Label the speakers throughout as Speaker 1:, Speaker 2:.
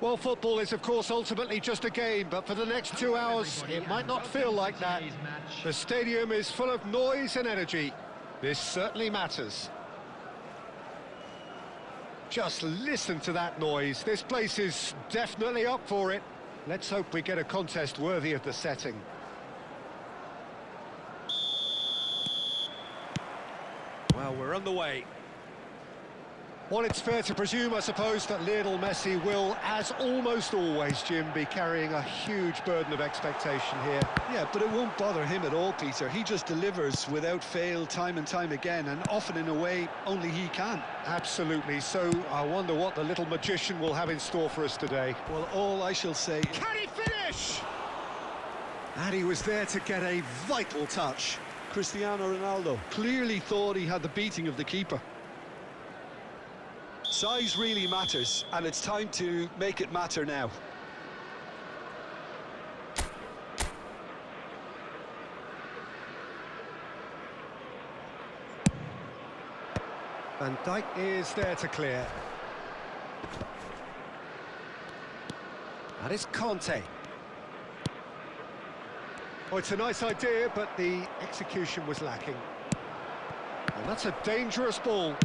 Speaker 1: Well, football is, of course, ultimately just a game, but for the next 2 hours, it might not feel like that. The stadium is full of noise and energy. This certainly matters. Just listen to that noise. This place is definitely up for it. Let's hope we get a contest worthy of the setting. Well, we're on the way. Well, it's fair to presume, I suppose, that Lionel Messi will, as almost always, Jim, be carrying a huge burden of expectation here.
Speaker 2: Yeah, but it won't bother him at all, Peter. He just delivers without fail time and time again, and often in a way only he can.
Speaker 1: Absolutely. So I wonder what the little magician will have in store for us today.
Speaker 2: Well, all I shall say...
Speaker 1: Can he finish? And he was there to get a vital touch.
Speaker 2: Cristiano Ronaldo clearly thought he had the beating of the keeper. Size really matters, and it's time to make it matter now.
Speaker 1: Van Dijk is there to clear. That is Conte. Oh, it's a nice idea, but the execution was lacking. And that's a dangerous ball.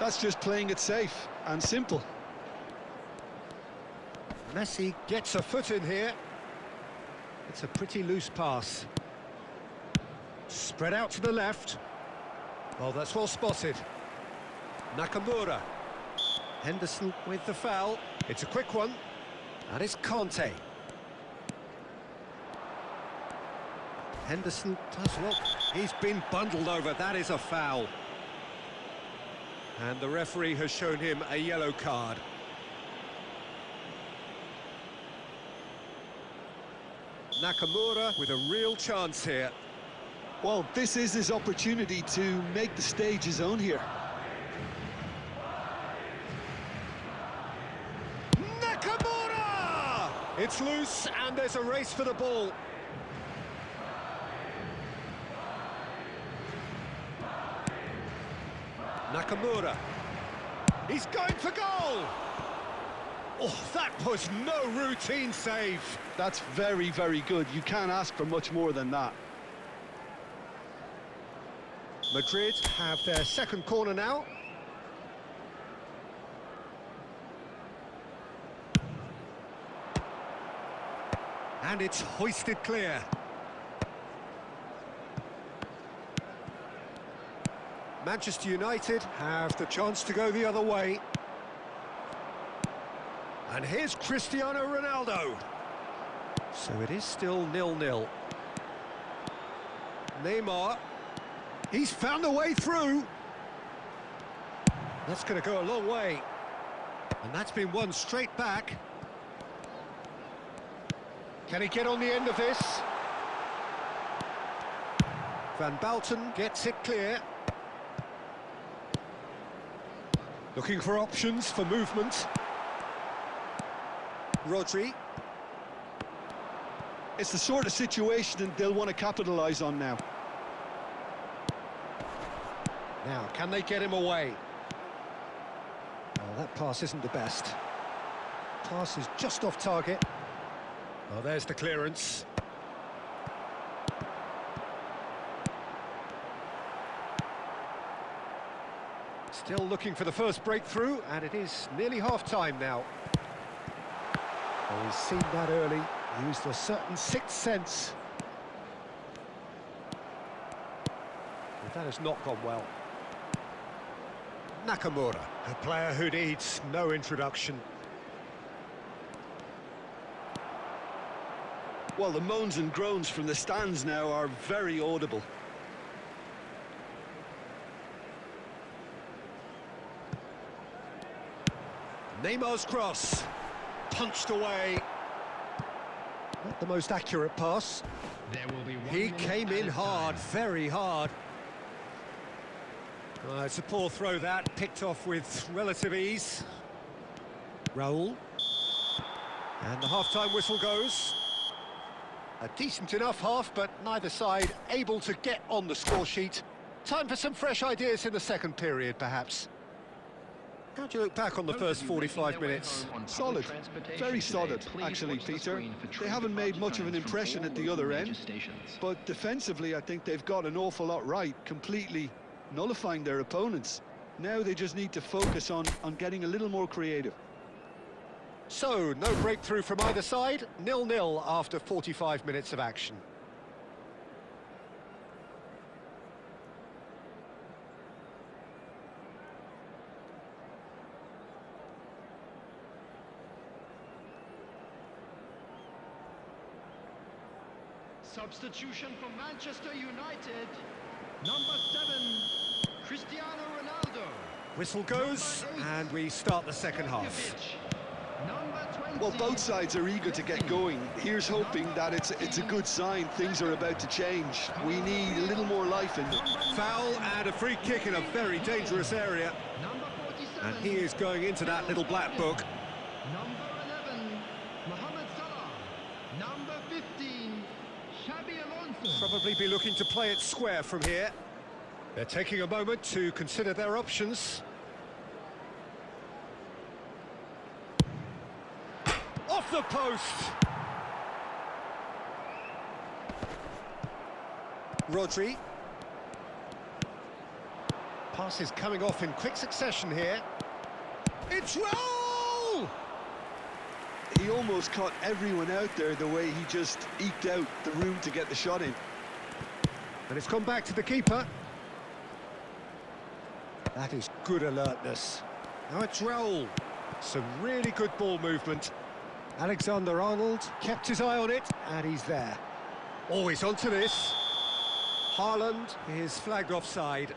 Speaker 2: That's just playing it safe and simple.
Speaker 1: Messi gets a foot in here. It's a pretty loose pass. Spread out to the left. Oh, that's well spotted. Nakamura. Henderson with the foul. It's a quick one. That is Conte. Henderson does well. He's been bundled over. That is a foul. And the referee has shown him a yellow card. Nakamura with a real chance here.
Speaker 2: Well, this is his opportunity to make the stage his own here.
Speaker 1: Nakamura! It's loose and there's a race for the ball. Nakamura. He's going for goal! Oh, that was no routine save.
Speaker 2: That's very, very good. You can't ask for much more than that.
Speaker 1: Madrid have their second corner now. And it's hoisted clear. Manchester United have the chance to go the other way. And here's Cristiano Ronaldo. So it is still 0-0. Neymar. He's found a way through. That's going to go a long way. And that's been won straight back. Can he get on the end of this? Van Basten gets it clear. Looking for options for movement. Rodri.
Speaker 2: It's the sort of situation they'll want to capitalise on now.
Speaker 1: Now, can they get him away? Oh, that pass isn't the best. Pass is just off target. Oh, there's the clearance. Still looking for the first breakthrough, and it is nearly half-time now. Oh, he's seen that early, used a certain sixth sense. But that has not gone well. Nakamura, a player who needs no introduction.
Speaker 2: Well, the moans and groans from the stands now are very audible.
Speaker 1: Neymar's cross, punched away. Not the most accurate pass.
Speaker 3: There will be
Speaker 1: He came in hard, very hard. It's a poor throw that, picked off with relative ease. Raul. And the half-time whistle goes. A decent enough half, but neither side able to get on the score sheet. Time for some fresh ideas in the second period, perhaps. How do you look back on the first 45 minutes?
Speaker 2: Solid, very solid, actually, Peter. They haven't made much of an impression at the other end, but defensively, I think they've got an awful lot right, completely nullifying their opponents. Now they just need to focus on getting a little more creative.
Speaker 1: So, no breakthrough from either side, 0-0 after 45 minutes of action.
Speaker 3: Substitution for Manchester United. Number 7, Cristiano Ronaldo.
Speaker 1: Whistle goes, and we start the second half.
Speaker 3: Number 20.
Speaker 2: Well, both sides are eager to get going. Here's hoping that it's a good sign. Things are about to change. We need a little more life in them.
Speaker 1: Foul and a free kick in a very dangerous area.
Speaker 3: Number 47.
Speaker 1: And he is going into that little black book.
Speaker 3: Number 11, Mohamed Salah. Number 15, Xabi Alonso.
Speaker 1: Probably be looking to play it square from here. They're taking a moment to consider their options. Off the post! Rodri. Passes coming off in quick succession here. It's Raul!
Speaker 2: He almost caught everyone out there the way he just eked out the room to get the shot in.
Speaker 1: And it's gone back to the keeper. That is good alertness. Now it's Raul. Some really good ball movement. Alexander-Arnold kept his eye on it, and he's there. Always onto this. Haaland is flagged offside.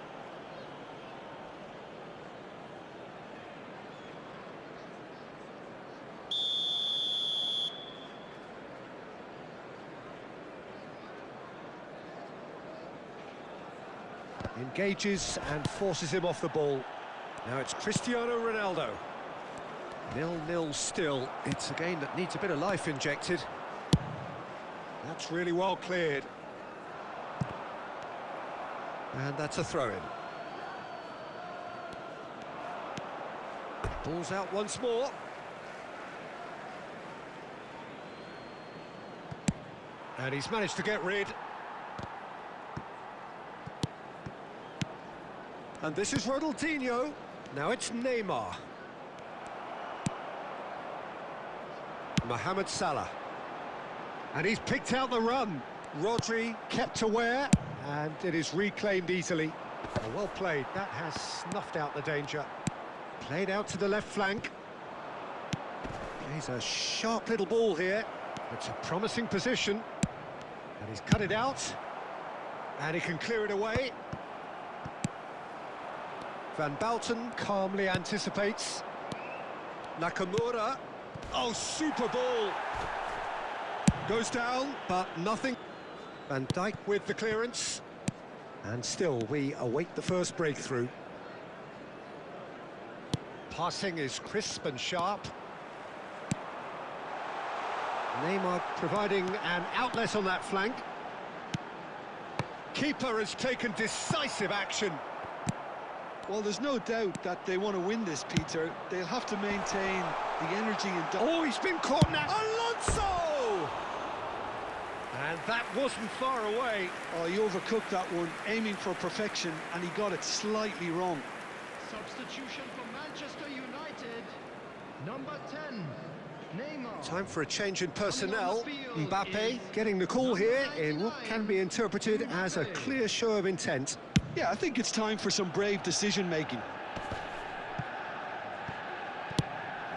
Speaker 1: Engages and forces him off the ball. Now it's Cristiano Ronaldo. 0-0 still. It's a game that needs a bit of life injected. That's really well cleared. And that's a throw-in. Ball's out once more. And he's managed to get rid. And this is Ronaldinho. Now it's Neymar. Mohamed Salah. And he's picked out the run. Rodri kept aware, and it is reclaimed easily. Oh, well played. That has snuffed out the danger. Played out to the left flank. Plays a sharp little ball here. It's a promising position. And he's cut it out. And he can clear it away. Van Bouten calmly anticipates. Nakamura. Oh, super ball. Goes down, but nothing. Van Dijk with the clearance. And still, we await the first breakthrough. Passing is crisp and sharp. Neymar providing an outlet on that flank. Keeper has taken decisive action.
Speaker 2: Well, there's no doubt that they want to win this, Peter. They'll have to maintain the energy and...
Speaker 1: Oh, he's been caught now. Alonso! And that wasn't far away.
Speaker 2: Oh, he overcooked that one, aiming for perfection, and he got it slightly wrong.
Speaker 3: Substitution for Manchester United. Number 10, Neymar.
Speaker 1: Time for a change in personnel. Mbappe getting the call here in what can be interpreted as a clear show of intent.
Speaker 2: Yeah, I think it's time for some brave decision-making.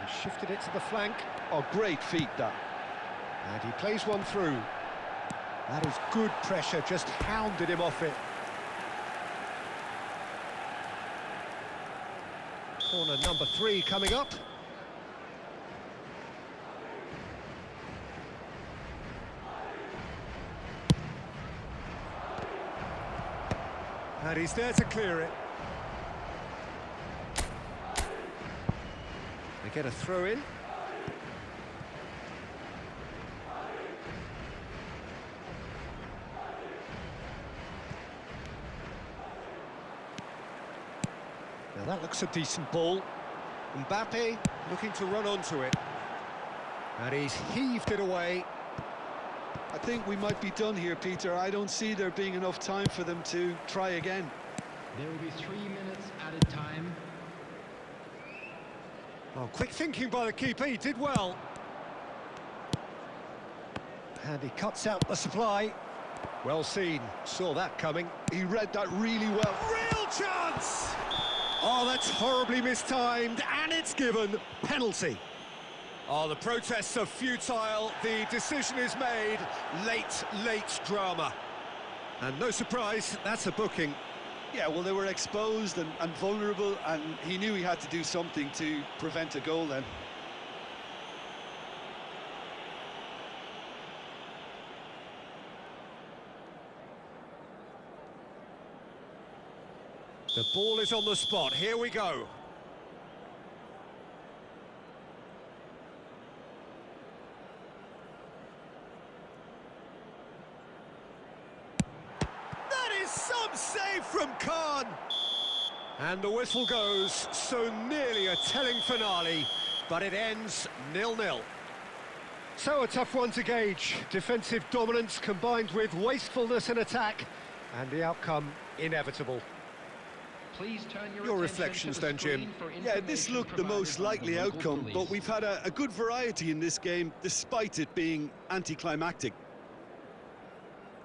Speaker 1: And shifted it to the flank.
Speaker 2: Oh, great feat, that.
Speaker 1: And he plays one through. That is good pressure, just hounded him off it. Corner number 3 coming up. And he's there to clear it. They get a throw in. Now that looks a decent ball. Mbappe looking to run onto it. And he's heaved it away.
Speaker 2: I think we might be done here, Peter. I don't see there being enough time for them to try again.
Speaker 3: There will be 3 minutes added time.
Speaker 1: Oh, quick thinking by the keeper, he did well. And he cuts out the supply. Well seen, saw that coming.
Speaker 2: He read that really well.
Speaker 1: Real chance! Oh, that's horribly mistimed, and it's given. Penalty. Oh, the protests are futile, the decision is made. Late drama. And no surprise, that's a booking.
Speaker 2: Yeah, well, they were exposed and vulnerable, and he knew he had to do something to prevent a goal then.
Speaker 1: The ball is on the spot, here we go. Some save from Khan. And the whistle goes, so nearly a telling finale, but it ends 0-0. So a tough one to gauge. Defensive dominance combined with wastefulness in attack, and the outcome inevitable.
Speaker 3: Please turn
Speaker 1: your reflections then, Jim.
Speaker 2: Yeah, this looked the most likely outcome, but we've had a good variety in this game, despite it being anticlimactic.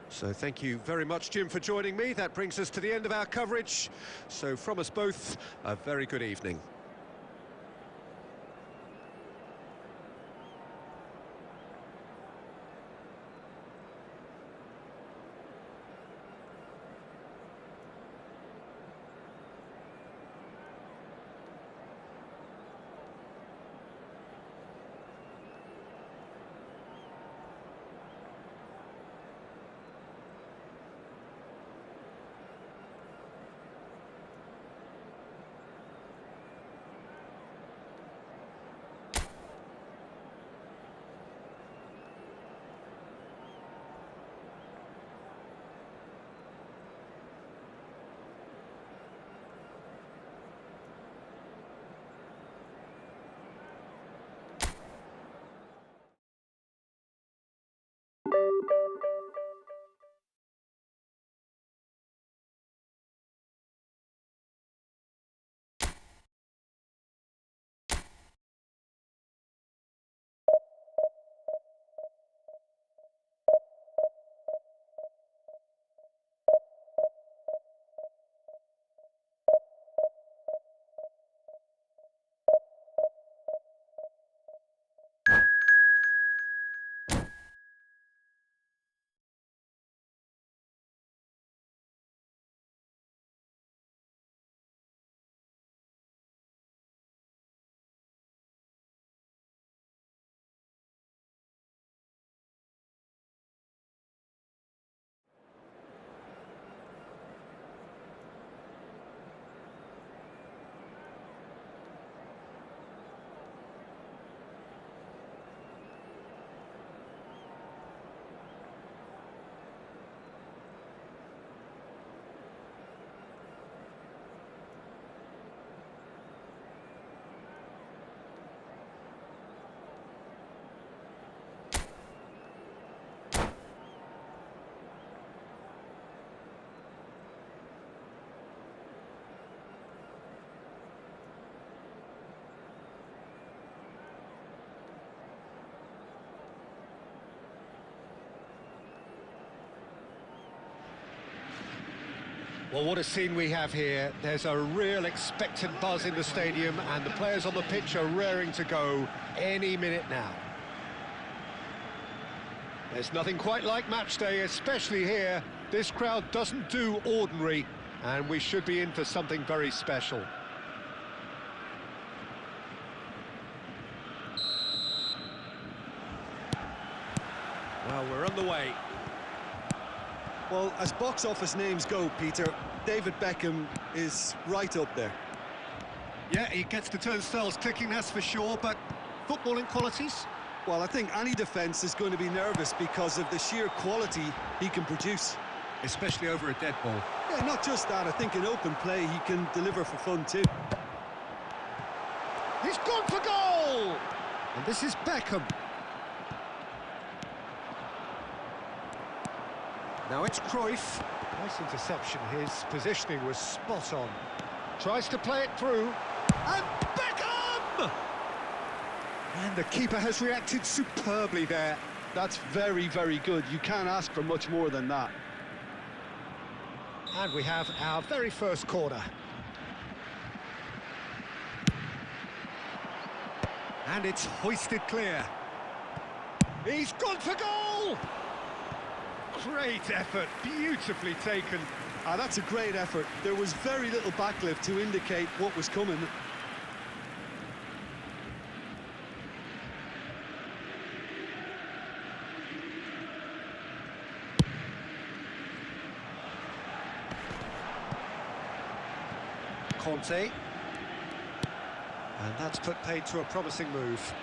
Speaker 1: So thank you very much, Jim, for joining me. That brings us to the end of our coverage. So from us both, a very good evening. Well, what a scene we have here. There's a real expectant buzz in the stadium, and the players on the pitch are raring to go any minute now. There's nothing quite like match day, especially here. This crowd doesn't do ordinary, and we should be in for something very special. Well, we're on the way.
Speaker 2: Well, as box office names go, Peter, David Beckham is right up there.
Speaker 1: Yeah, he gets the turnstiles clicking, that's for sure, but footballing qualities?
Speaker 2: Well, I think any defence is going to be nervous because of the sheer quality he can produce.
Speaker 1: Especially over a dead ball.
Speaker 2: Yeah, not just that, I think in open play he can deliver for fun too.
Speaker 1: He's gone for goal! And this is Beckham. Now it's Cruyff. Nice interception, his positioning was spot on. Tries to play it through, and Beckham! And the keeper has reacted superbly there.
Speaker 2: That's very, very good. You can't ask for much more than that.
Speaker 1: And we have our very first corner. And it's hoisted clear. He's gone for goal! Great effort, beautifully taken.
Speaker 2: That's a great effort. There was very little backlift to indicate what was coming.
Speaker 1: Conte. And that's put paid to a promising move.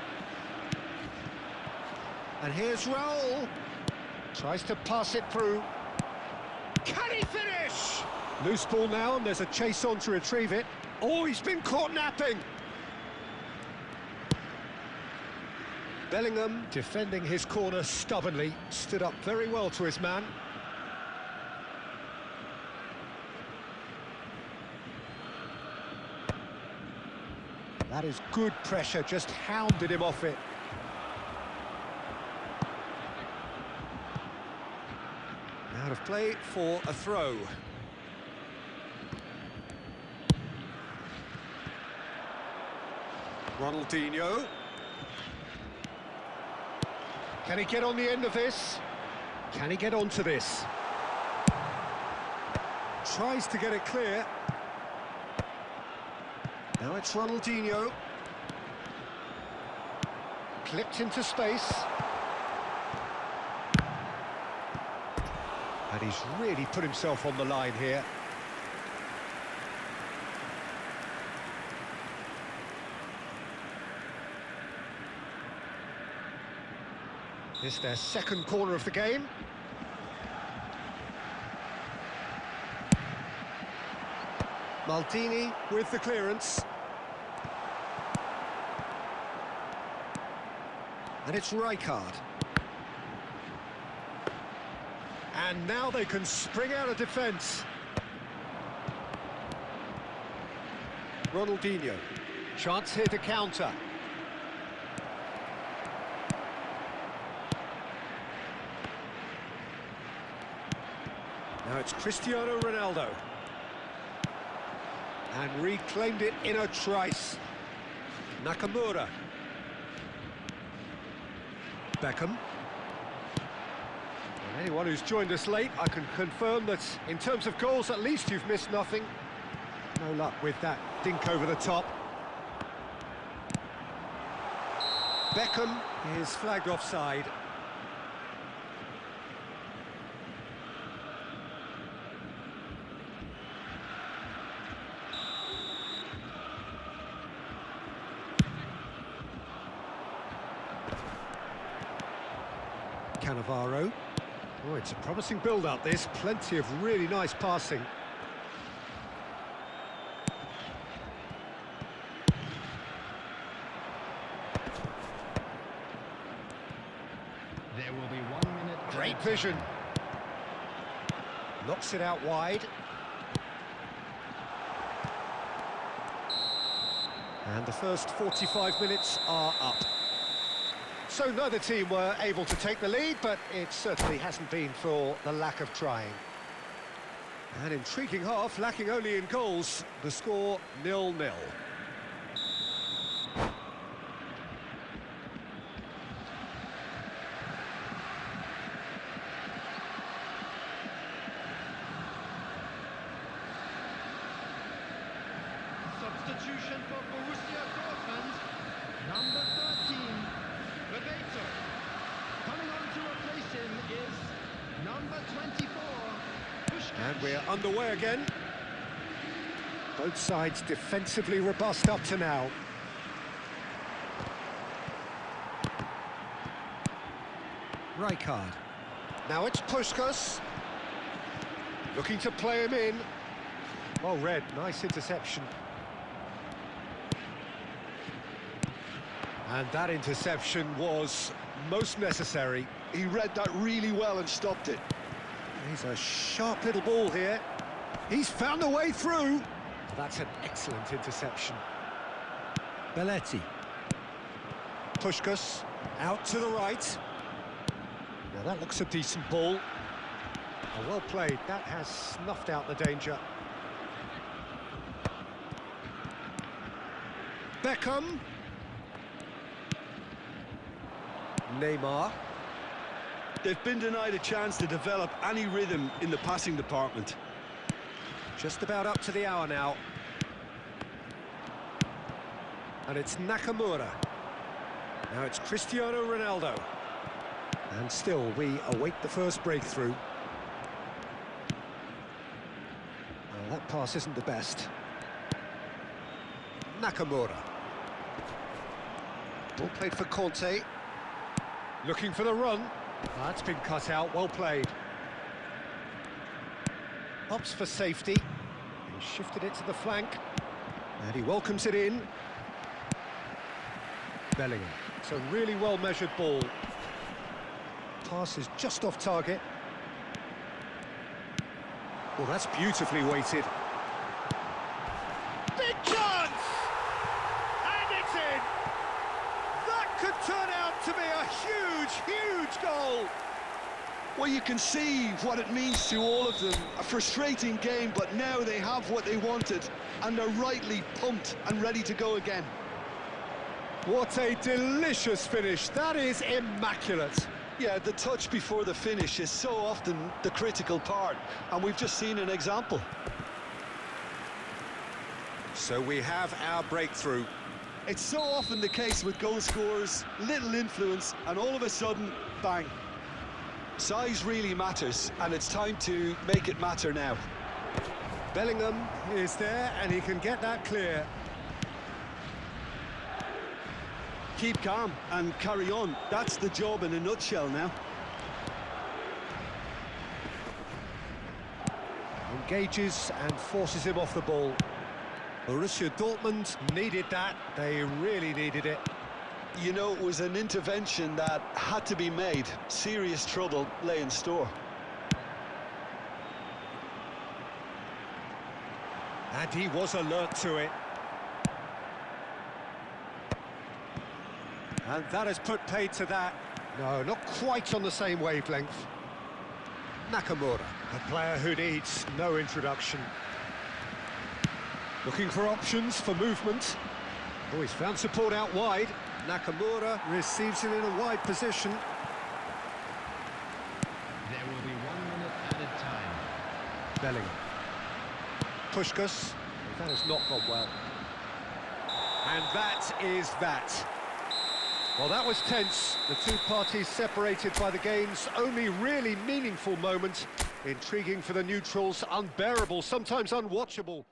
Speaker 1: And here's Raul. Tries to pass it through. Can he finish? Loose ball now, and there's a chase on to retrieve it. Oh, he's been caught napping. Bellingham, defending his corner stubbornly, stood up very well to his man. That is good pressure, just hounded him off it. Out of play for a throw. Ronaldinho. Can he get on the end of this? Can he get onto this? Tries to get it clear. Now it's Ronaldinho. Clipped into space. And he's really put himself on the line here. This is their second corner of the game. Maldini with the clearance. And it's Rijkaard. And now they can spring out of defence. Ronaldinho. Chance here to counter. Now it's Cristiano Ronaldo. And reclaimed it in a trice. Nakamura. Beckham. And anyone who's joined us late, I can confirm that in terms of goals, at least you've missed nothing. No luck with that dink over the top. Beckham is flagged offside. Cannavaro. Oh, it's a promising build-up, this. Plenty of really nice passing.
Speaker 3: There will be 1 minute.
Speaker 1: Great vision. Knocks it out wide. And the first 45 minutes are up. So neither team were able to take the lead, but it certainly hasn't been for the lack of trying. An intriguing half, lacking only in goals. The score 0-0.
Speaker 3: Substitution for Borussia Dortmund. Number 13. Coming on to replace him is number 24.
Speaker 1: And we're underway again. Both sides defensively robust up to now. Rijkaard. Now it's Puskas. Looking to play him in. Well read, nice interception. And that interception was most necessary.
Speaker 2: He read that really well and stopped it.
Speaker 1: He's a sharp little ball here. He's found a way through. That's an excellent interception. Belletti. Puskás out to the right. Now that looks a decent ball. Oh, well played. That has snuffed out the danger. Beckham. Neymar.
Speaker 2: They've been denied a chance to develop any rhythm in the passing department.
Speaker 1: Just about up to the hour now. And it's Nakamura. Now it's Cristiano Ronaldo. And still, we await the first breakthrough. Well, that pass isn't the best. Nakamura. Ball played for Conte. Looking for the run. That's been cut out, well played. Opts for safety. He shifted it to the flank. And he welcomes it in. Bellingham. It's a really well-measured ball. Pass is just off target. Well, that's beautifully weighted. Big chance! And it's in! That could turn out to be a huge, huge goal!
Speaker 2: Well, you can see what it means to all of them. A frustrating game, but now they have what they wanted, and they're rightly pumped and ready to go again.
Speaker 1: What a delicious finish. That is immaculate.
Speaker 2: Yeah, the touch before the finish is so often the critical part, and we've just seen an example.
Speaker 1: So we have our breakthrough.
Speaker 2: It's so often the case with goal scorers, little influence, and all of a sudden, bang. Size really matters, and it's time to make it matter now.
Speaker 1: Bellingham is there, and he can get that clear.
Speaker 2: Keep calm and carry on. That's the job in a nutshell now.
Speaker 1: Engages and forces him off the ball. Borussia Dortmund needed that. They really needed it.
Speaker 2: You know, it was an intervention that had to be made. Serious trouble lay in store.
Speaker 1: And he was alert to it. And that has put paid to that. No, not quite on the same wavelength. Nakamura, a player who needs no introduction. Looking for options for movement. Oh, he's found support out wide. Nakamura receives it in a wide position.
Speaker 3: There will be 1 minute added time.
Speaker 1: Bellingham. Puskás. That has not gone well. And that is that. Well, that was tense. The two parties separated by the game's only really meaningful moment. Intriguing for the neutrals, unbearable, sometimes unwatchable.